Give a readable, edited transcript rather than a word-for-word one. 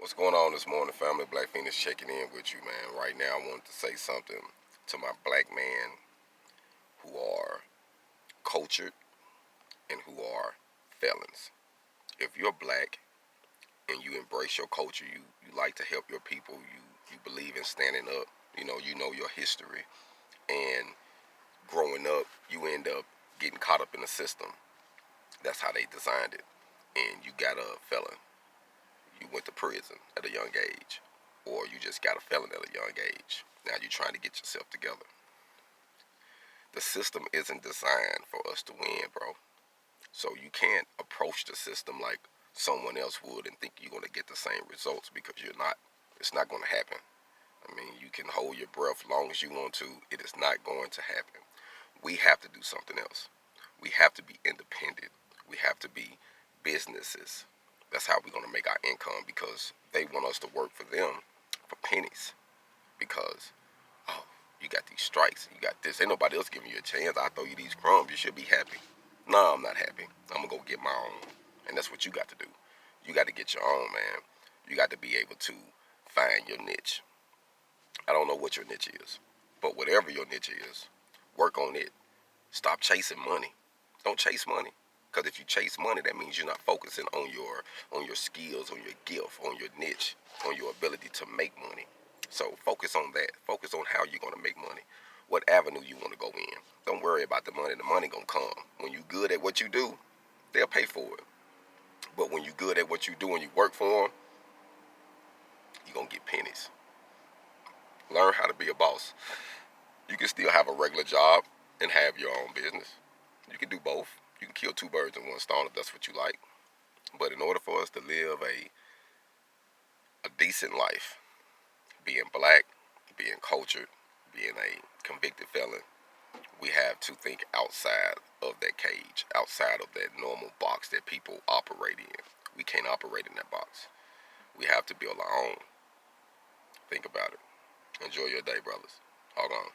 What's going on this morning, family? Black Phoenix checking in with you, man. Right now, I wanted to say something to my black men who are cultured and who are felons. If you're black and you embrace your culture, you like to help your people, you believe in standing up, you know your history, and growing up, you end up getting caught up in the system. That's how they designed it. And you got a felon. You went to prison at a young age, or you just got a felon at a young age. Now you're trying to get yourself together. The system isn't designed for us to win, bro. So you can't approach the system like someone else would and think you're going to get the same results, because you're not. It's not going to happen. I mean, you can hold your breath long as you want to. It is not going to happen. We have to do something else. We have to be independent. We have to be businesses. That's how we're going to make our income, because they want us to work for them for pennies. Because, oh, you got these strikes, you got this. Ain't nobody else giving you a chance. I throw you these crumbs. You should be happy. No, I'm not happy. I'm going to go get my own. And that's what you got to do. You got to get your own, man. You got to be able to find your niche. I don't know what your niche is, but whatever your niche is, work on it. Stop chasing money. Don't chase money. Because if you chase money, that means you're not focusing on your skills, on your gift, on your niche, on your ability to make money. So focus on that. Focus on how you're going to make money. What avenue you want to go in. Don't worry about the money. The money going to come. When you're good at what you do, they'll pay for it. But when you're good at what you do and you work for them, you're going to get pennies. Learn how to be a boss. You can still have a regular job and have your own business. You can do both. You can kill two birds in one stone if that's what you like. But in order for us to live a decent life, being black, being cultured, being a convicted felon, we have to think outside of that cage, outside of that normal box that people operate in. We can't operate in that box. We have to build our own. Think about it. Enjoy your day, brothers. Hold on.